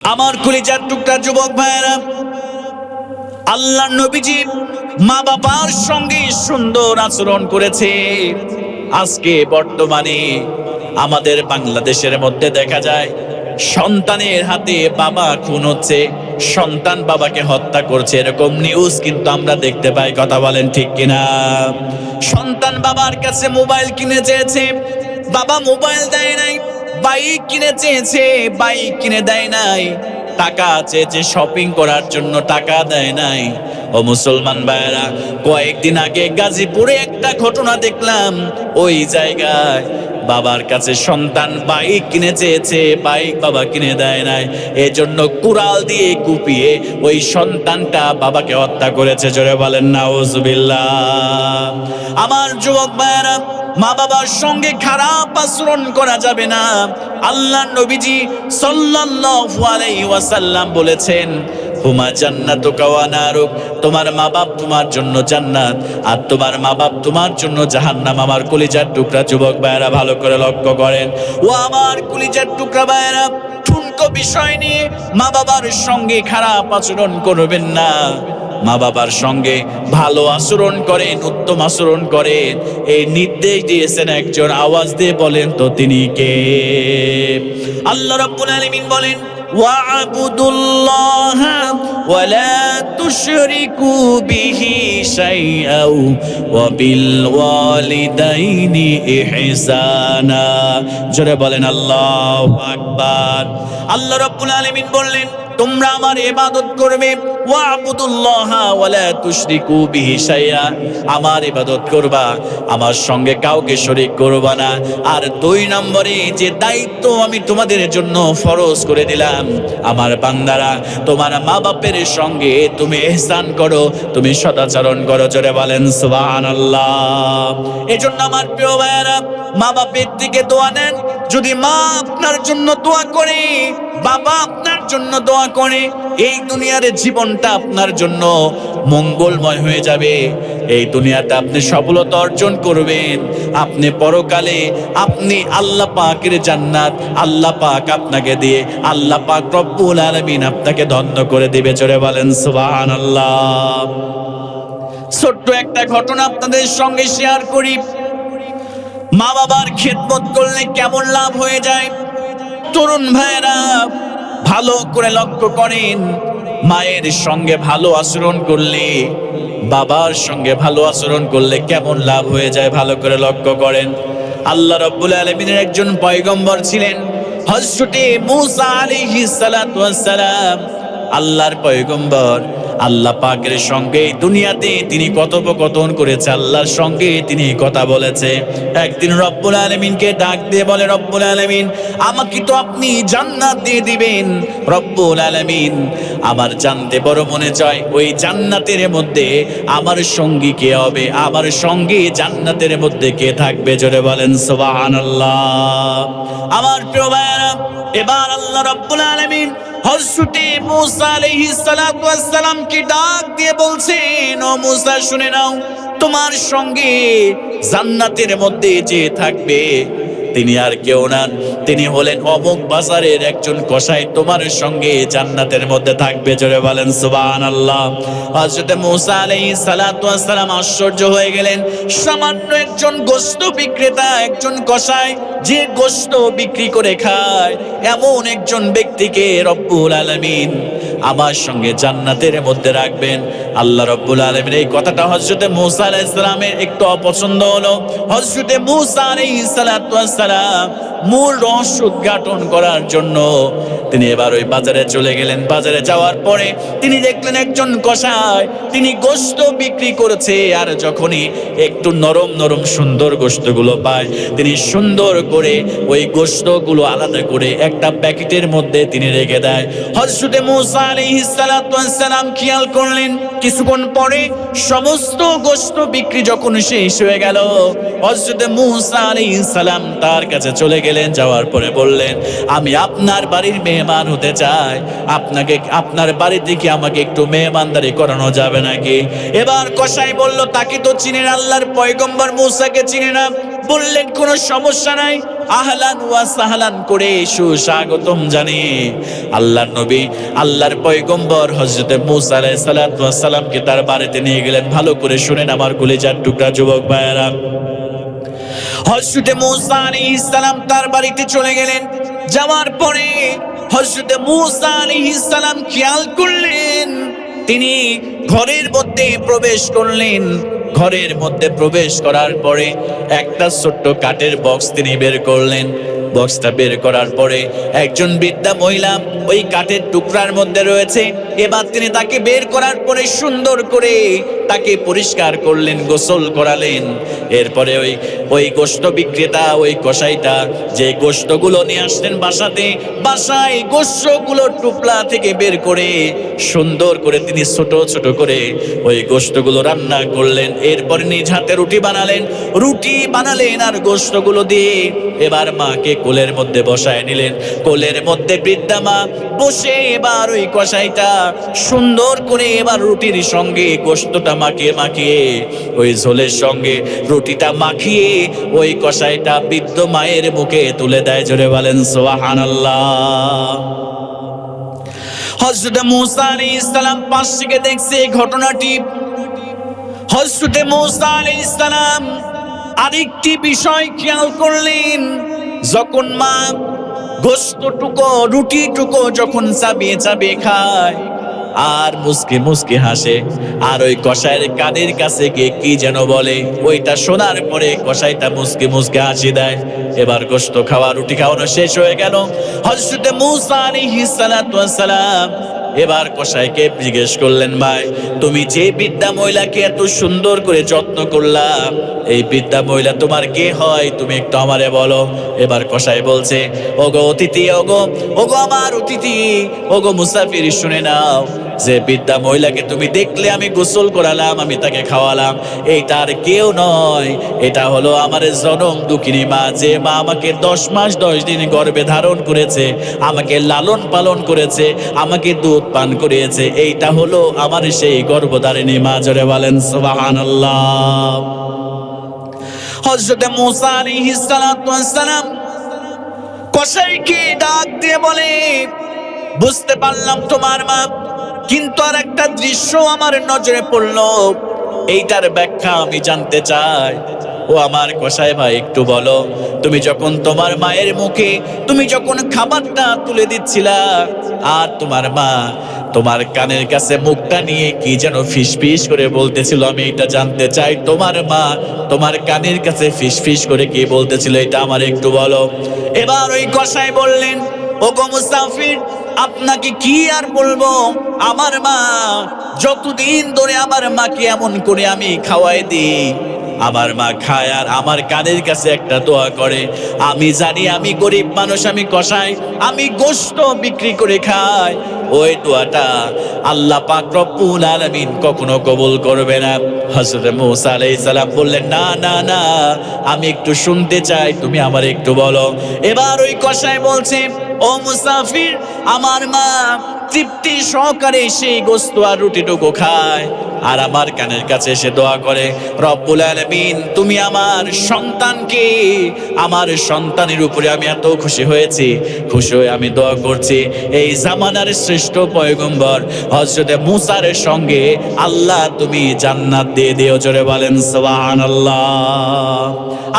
আমার কলিজার টুকরা যুবক ভাইয়েরা, আল্লাহর নবীজি মা বাবার সঙ্গে সুন্দর আচরণ করেছে। আজকে বর্তমানে আমাদের বাংলাদেশের মধ্যে দেখা যায় সন্তানের হাতে বাবা খুন হচ্ছে, সন্তান বাবাকে হত্যা করছে, এরকম নিউজ কিন্তু আমরা দেখতে পাই। কথা বলেন ঠিক কিনা? সন্তান বাবার কাছে মোবাইল কিনে চেয়েছে, বাবা মোবাইল দেয় নাই। বাইক কিনে চেয়েছে, বাইক কিনে দেয় নাই। টাকা চেয়েছে শপিং করার জন্য, টাকা দেয় নাই। ও মুসলমান ভাইয়েরা, কয়েকদিন আগে গাজীপুরে একটা ঘটনা দেখলাম। ওই জায়গায় বাবার কাছে সন্তান বাইক কিনে চেয়েছে, বাইক বাবা কিনে দেয় নাই। এজন্য কুড়াল দিয়ে কুপিয়ে ওই সন্তানটা বাবাকে হত্যা করেছে। জোরে বলেন নাউজুবিল্লাহ। আমার যুবক ভাইয়েরা, মা বাবার সঙ্গে খারাপ আচরণ করা যাবে না। আল্লাহ নবীজি সাল্লাল্লাহু আলাইহি ওয়াসাল্লাম বলেছেন, হুমা জান্নাতুকা ওয়া নারুক, তোমার মা বাপ তোমার জন্য জান্নাত, আর তোমার মা বাপ তোমার জন্য জাহান্নাম। আমার কলিজার টুকরা যুবক ভাইয়েরা, ভালো করে লক্ষ্য করেন। ও আমার কলিজার টুকরা ভাইয়েরা, ঠুনকো বিষয় নিয়ে মা বাবার সঙ্গে খারাপ আচরণ করবেন না। মা বাবার সঙ্গে ভালো আচরণ করেন, উত্তম আচরণ করেন, এই নির্দেশ দিয়েছেন একজন। আওয়াজ দিয়ে বলেন তো তিনি কে? আল্লাহ রাব্বুল আলামিন বলেন, ওয়া'বুদুল্লাহা ওয়া লা তুশরিকু বিহি শাইআও ওয়া বিল ওয়ালিদাইনি ইহসানা। জোরে বলেন আল্লাহু আকবার। আল্লাহ রাব্বুল আলামিন বললেন, তোমরা আমার ইবাদত করবে। ওয়া'বুদুল্লাহা ওয়া লা তুশরিকু বিহি শাইআ, আমার ইবাদত করবা, আমার সঙ্গে কাউকে শরীক করবা না। আর 2 নম্বরে যে দায়িত্ব আমি তোমাদের জন্য ফরজ করে দিলাম, আমার বান্দারা, তোমার মা বাপের সঙ্গে তুমি ইহসান করো, তুমি সদাচরণ করো। জোরে বলেন সুবহানাল্লাহ। এজন্য আমার প্রিয় ভাইয়েরা, মা বাপের দিকে দোয়া নেন। যদি মা আপনার জন্য দোয়া করে, বাবা আপনার জন্য দোয়া করে, এই দুনিয়ার জীবনটা আপনার জন্য মঙ্গলময় হয়ে যাবে। এই দুনিয়াতে আপনি সফলতা অর্জন করবেন, আপনি পরকালে আপনি আল্লাহ পাকের জান্নাত আল্লাহ পাক আপনাকে দিয়ে, আল্লাহ পাক রব্বুল আলামিন আপনাকে ধন্য করে দিবে। জোরে বলেন সুবহানাল্লাহ। ছোট্ট একটা ঘটনা আপনাদের সঙ্গে শেয়ার করি। মা বাবার খেদমত করলে কেমন লাভ হয়ে যায়? তরুণ ভাইয়েরা, ভালো করে লক্ষ্য করেন। মায়ের সঙ্গে ভালো আচরণ করলে, বাবার সঙ্গে ভালো আচরণ করলে কেমন লাভ হয়ে যায়, ভালো করে লক্ষ্য করেন। আল্লাহ রাব্বুল আলামিনের একজন পয়গম্বর ছিলেন, হযরতে মূসা আলাইহিস সালাতু ওয়াস সালাম। আল্লাহর পয়গম্বর, আল্লাহ পাকের সঙ্গে দুনিয়াতে তিনি কথোপকথন করেছে, আল্লাহর সঙ্গে তিনি কথা বলেছে। একদিন রব্বুল আলামিনকে ডাক দিয়ে বলে, রব্বুল আলামিন, আমাকে তো আপনি জান্নাত দিয়ে দিবেন। রব্বুল আলামিন, আমার জানতে বড় মনে চায়, ওই জান্নাতের মধ্যে আমার সঙ্গী কে হবে, আমার সঙ্গে জান্নাতের মধ্যে কে থাকবে? জোরে বলেন সুবহানাল্লাহ। আমার প্রিয় ভাইয়েরা, এবার আল্লাহ রাব্বুল আলামিন হযরতে মূসা আলাইহিস সালাতু ওয়াস সালামকে ডাক দিয়ে বলছেন, ও মূসা, শুনে নাও, তোমার সঙ্গে জান্নাতের মধ্যে যে থাকবে তিনি আর কেউ না, তিনি হলেন অমুক বাজারের একজন কসাই, তোমার সঙ্গে জান্নাতের মধ্যে থাকবে। জোরে বলেন সুবহানাল্লাহ। হযরত মূসা আলাইহিস সালাতু ওয়াস সালাম আশ্চর্য হয়ে গেলেন। সামান্য একজন গোশত বিক্রেতা, একজন কসাই, যে গোশত বিক্রি করে খায়, এমন একজন ব্যক্তিকে রব্বুল আলামিন আমার সঙ্গে জান্নাতের মধ্যে রাখবেন। আল্লাহ রব্বুল আলামিন এই কথাটা হযরত মূসা আলাইহিস সালামের একটু অপছন্দ হলো। হযরত মূসা আলাইহিস সালাতু ওয়াস সালাম মূল রহস্য উদ্ঘাটন করার জন্য তিনি এবার ওই বাজারে চলে গেলেন। বাজারে যাওয়ার পরে তিনি দেখলেন একজন কসাই, তিনি গোশত বিক্রি করেছে। আর যখনই একটু নরম নরম সুন্দর গোশতগুলো পায়, তিনি সুন্দর করে ওই গোশতগুলো আলাদা করে একটা প্যাকেটের মধ্যে তিনি রেখে দেয়। হযরত মূসা আলাইহিস সালাতু ওয়াস সালাম খেয়াল করলেন, কিছুক্ষণ পরে সমস্ত গোশত বিক্রি যখন শেষ হয়ে গেল, হযরত মূসা আলাইহিস সালাম তার কাছে চলে গেলেন। যাওয়ার পরে বললেন, আমি আপনার বাড়ির মেহমান হতে চাই, আপনাকে আপনার বাড়িতে কি আমাকে একটু মেহমানদারি করানো যাবে নাকি? এবার কসাই বলল, তাকে তো চিনেন, আল্লাহর পয়গম্বর মূসাকে চিনে না। বললেন কোনো সমস্যা নাই, আহলান ওয়া সাহলান করে সুস্বাগতম জানিয়ে আল্লাহর নবী, আল্লাহর পয়গম্বর হযরত মূসা আলাইহিস সালাতু ওয়াস সালামকে তার বাড়িতে নিয়ে গেলেন। ভালো করে শুনেন আমার কলিজার টুকরা যুবক ভাইয়েরা। হযরত মূসা আলাইহিস সালাম তার বাড়িতে চলে গেলেন। যাওয়ার পরে হযরত মূসা আলাইহিস সালাম খেয়াল করলেন, তিনি ঘরের মধ্যে প্রবেশ করলেন। ঘরের মধ্যে প্রবেশ করার পরে একটা ছোট্ট কাঠের বক্স তিনি বের করলেন। বক্সটা বের করার পরে একজন বৃদ্ধা মহিলা ওই কাঠের টুকরার মধ্যে রয়েছে। এবার তিনি তাকে বের করার পরে সুন্দর করে তাকে পরিষ্কার করলেন, গোসল করালেন। এরপরে ওই গোশত বিক্রেতা, ওই কসাইটা যে গোশতগুলো নিয়ে আসলেন বাসায় গোশতগুলো টুকরা থেকে বের করে সুন্দর করে তিনি ছোট ছোট করে ওই গোশতগুলো রান্না করলেন। এরপরে নিজ হাতে রুটি বানালেন আর গোশতগুলো দিয়ে এবার মাকে কোলের মধ্যে বসায় নিলেন। কোলের মধ্যে বৃদ্ধা মা বসে এবার ওই কসাইটা সুন্দর করে এবার রুটির সঙ্গে গোশতটা মাখিয়ে ওই ঝোলের সঙ্গে রুটিটা মাখিয়ে ওই কসাইটা বৃদ্ধ মায়ের মুখে তুলে দেয়। জোরে বলেন সুবহানাল্লাহ। হযরত মূসা আলাইহিস সালাম পাশ থেকে দেখছে এই ঘটনাটি। হযরত মূসা আলাইহিস সালাম আরেকটি বিষয় খেয়াল করলেন, যখন মা রুটিটুকু যখন চাবিয়ে খায় আর মুসকে হাসে আর ওই কসাইয়ের কানের কাছে গিয়ে কি যেন বলে, ওইটা শোনার পরে কসাইটা মুসকে হাসি দেয়। এবার গোশত খাওয়া রুটি খাওয়ানো শেষ হয়ে গেল। হযরত মূসা আলাইহিস সালাতু ওয়াস সালাম এবার কসাইকে জিজ্ঞেস করলেন, ভাই তুমি যে বৃদ্ধা মহিলাকে এত সুন্দর করে যত্ন করলা, এই বৃদ্ধা মহিলা তোমার কে হয়, তুমি একটু আমারে বলো। এবার কসাই বলছে, ওগো অতিথি, ওগো আমার অতিথি, ওগো মুসাফির, শুনে নাও, যে বৃদ্ধা মহিলাকে তুমি দেখলে আমি গোসল করালাম, আমি তাকে খাওয়ালাম, এইটা আর কেউ নয়, এটা হলো আমার জনম দুঃখিনী মা, যে মা আমাকে 10 মাস 10 দিন গর্ভে ধারণ করেছে, আমাকে লালন পালন করেছে, আমাকে দুধ পান করিয়েছে, এইটা হলো আমার সেই গর্ভধারিণী মা। জোরে বলেন সুবহানাল্লাহ। হযরত মূসা আলাইহিস সালাতু ওয়াস সালাম কসাইকে ডাক দিয়ে বলে, বুঝতে পারলাম তোমার মা, কিন্তু আর একটা দৃশ্য আমার নজরে পড়লো, এইটার ব্যাখ্যা আমি জানতে চাই। ও আমার কসাই ভাই, একটু বলো, তুমি যখন তোমার মায়ের মুখে তুমি যখন খাবারটা তুলে দিচ্ছিলা আর তোমার মা তোমার কানের কাছে মুখটা নিয়ে কি যেন ফিসফিস করে বলতেছিল, আমি এটা জানতে চাই। তোমার মা তোমার কানের কাছে ফিসফিস করে কি বলতেছিল, এটা আমার একটু বলো। এবার ওই কসাই বললেন, ওগো মুসাফির, আপনাকে কি আর বলবো, আমার মা যতদিন ধরে আমার মাকে এমন করে আমি খাওয়াই দিই, আমার মা খায় আর আমার কানের কাছে একটা দোয়া করে। আমি জানি আমি গরিব মানুষ, আমি কসাই, আমি গোশত বিক্রি করে খাই, ওই দোয়াটা আল্লাহ পাক রব্বুল আলামিন কখনো কবুল করবে না। হযরত মূসা আলাইহিস সালাম বললেন, না না না, আমি একটু শুনতে চাই, তুমি আমার একটু বলো। এবার ওই কসাই বলছে, ও মুসাফির, আমার মা তৃপ্তি সহকারে সেই গোশত আর রুটিটুকু খায় আর আমার কানের কাছে এসে দোয়া করে, রব্বুল আলামিন তুমি আমার সন্তানকে, আমার সন্তানের উপরে আমি এত খুশি হয়ে আমি দোয়া করছি, এই জামানার শ্রেষ্ঠ পয়গম্বর হযরত মূসার সঙ্গে আল্লাহ তুমি জান্নাত দিয়ে দিও। জোরে বলেন সুবহানাল্লাহ।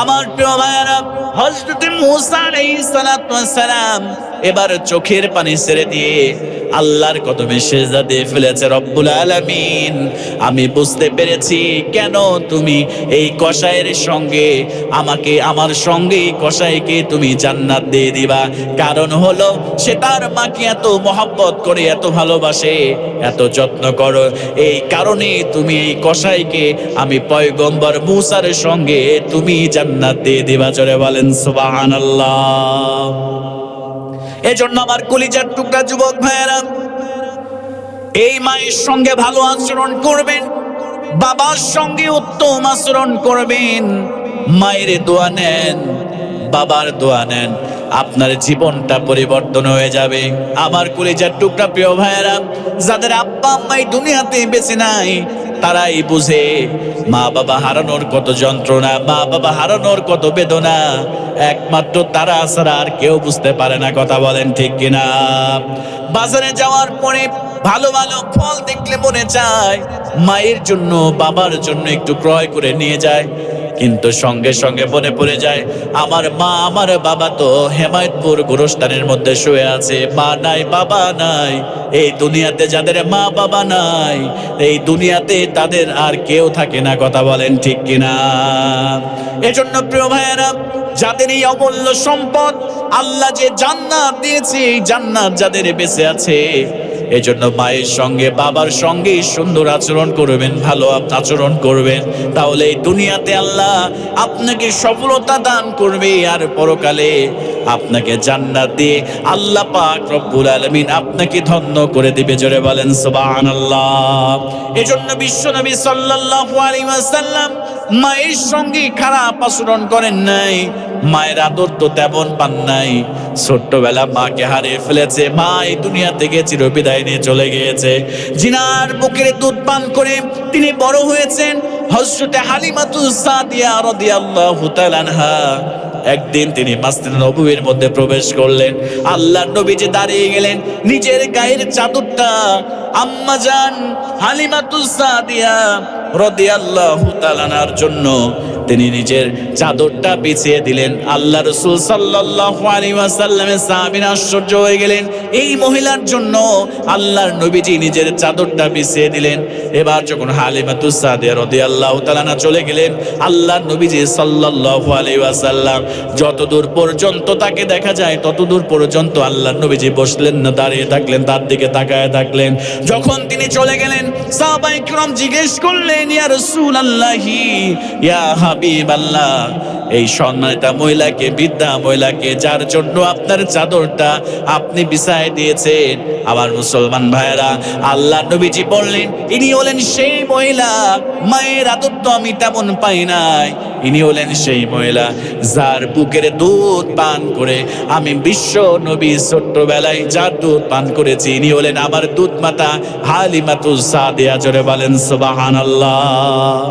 আমার প্রিয় ভাইরা, হযরত মূসা আলাইহিস সালাতু ওয়াস সালাম এবার চোখের পানি ছেড়ে দিয়ে আল্লাহর কদমে সিজদা দিয়ে ফেলেছে। রব্বুল আলামিন, আমি বুঝতে পেরেছি কেন তুমি এই কসাইয়ের সঙ্গে আমাকে, আমার সঙ্গে এই কসাইকে তুমি জান্নাত দিয়ে দিবা। কারণ হলো সে তার মাকে এত মহব্বত করে, এত ভালোবাসে, এত যত্ন করো, এই কারণে তুমি এই কসাইকে আমি পয়গম্বর মূসার সঙ্গে তুমি জান্নাত দিয়ে দিবা। জোরে বলেন সুবহানাল্লাহ। এজন্য আমার কলিজার টুকরা যুবক ভাইয়েরা, এই মায়ের সঙ্গে ভালো আচরণ করবেন, বাবার সঙ্গে উত্তম আচরণ করবেন, মায়ের দোয়া নেন, বাবার দোয়া নেন, আপনার জীবনটা পরিবর্তন হয়ে যাবে। আমার কলিজার টুকরা প্রিয় ভাইয়েরা, যাদের আব্বা আম্মাই দুনিয়াতে বেঁচে নাই, তারাই বুঝে মা বাবা হারানোর কত যন্ত্রণা, মা বাবা হারানোর কত বেদনা। একমাত্র তারা ছাড়া আর কেউ বুঝতে পারে না। কথা বলেন ঠিক কিনা? বাজারে যাওয়ার পরে ভালো ভালো ফল দেখলে মনে চায় মায়ের জন্য বাবার জন্য একটু ক্রয় করে নিয়ে যায়, কিন্তু সঙ্গে সঙ্গে মনে পড়ে যায় আমার মা আমার বাবা তো হেমায়তপুর গোরস্থানের মধ্যে শুয়ে আছে। মা নাই বাবা নাই, এই দুনিয়াতে যাদের মা বাবা নাই এই দুনিয়াতে তাদের আর কেউ থাকে না। কথা বলেন ঠিক কিনা? এজন্য প্রিয় ভাইয়েরা, যাদের এই অমূল্য সম্পদ আল্লাহ যে জান্নাত দিয়েছে, এই জান্নাত যাদের বেঁচে আছে, এজন্য মায়ের সঙ্গে বাবার সঙ্গে সুন্দর আচরণ করবেন, ভালো আচরণ করবেন। তাহলে এই দুনিয়াতে আল্লাহ আপনাকে সফলতা দান করবে, আর পরকালে আপনাকে জান্নাত দিয়ে আল্লাহ পাক রব্বুল আলামিন আপনাকে ধন্য করে দিবে। জোরে বলেন সুবহানাল্লাহ। এজন্য বিশ্বনবী সাল্লাল্লাহু আলাইহি ওয়াসাল্লাম মায়ের সঙ্গে খারাপ আচরণ করেন নাই, মায়ের আদর তো তেমন পান নাই। ছোট্টবেলা মাকে হারিয়ে ফেলেছে, মা এই দুনিয়া থেকে চিরবিদায় নিয়ে চলে গিয়েছে। জিনার বুকের দুধ পান করে তিনি বড় হয়েছেন। হযরতে হালিমাতুস সাদিয়া রাদিয়াল্লাহু তাআলা আনহা একদিন তিনি মসজিদে নববীর মধ্যে প্রবেশ করলেন। আল্লাহর নবীজি দাঁড়িয়ে গেলেন, নিজের গায়ের চাদরটা আম্মাজান হালিমাতুস সাদিয়া রাদিয়াল্লাহু তাআলা আনহার জন্য তিনি নিজের চাদরটা বিছিয়ে দিলেন। আল্লাহ রাসূল সাল্লাল্লাহু আলাইহি ওয়াসাল্লামের সাহাবীরা আশ্চর্য হয়ে গেলেন, এই মহিলার জন্য আল্লাহর নবীজি নিজের চাদরটা বিছিয়ে দিলেন। এবার যখন হালিমাতুস সাদিয়া রাদিয়াল্লাহু তাআলা আনহা চলে গেলেন, আল্লাহর নবীজি সাল্লাল্লাহু আলাইহি ওয়াসাল্লাম যতদূর পর্যন্ত তাকে দেখা যায় ততদূর পর্যন্ত আল্লাহর নবীজি বসলেন না, দাঁড়িয়ে থাকলেন, তার দিকে তাকায় থাকলেন। যখন তিনি চলে গেলেন, সাহাবায়ে কিরাম জিজ্ঞেস করলেন, ইয়া রাসূলুল্লাহি, ইয়া হাবিবাল্লাহ, এই সম্মানিতা মহিলাকে, বৃদ্ধা মহিলাকে, যার জন্য আপনার চাদরটা আপনি বিছায় দিয়েছেন, আমার মুসলমান ভাইয়েরা, আল্লাহর নবীজি বললেন, ইনি হলেন সেই মহিলা, মায়ের আদর তো আমি তেমন পাই নাই। ইনি হলেন সেই মহিলা যার বুকের দুধ পান করে আমি বিশ্ব নবী ছোট্টবেলায় যার দুধ পান করেছি, ইনি হলেন আমার দুধ মাতা হালিমাতুস সাদিয়া। জোরে বলেন সুবহানাল্লাহ।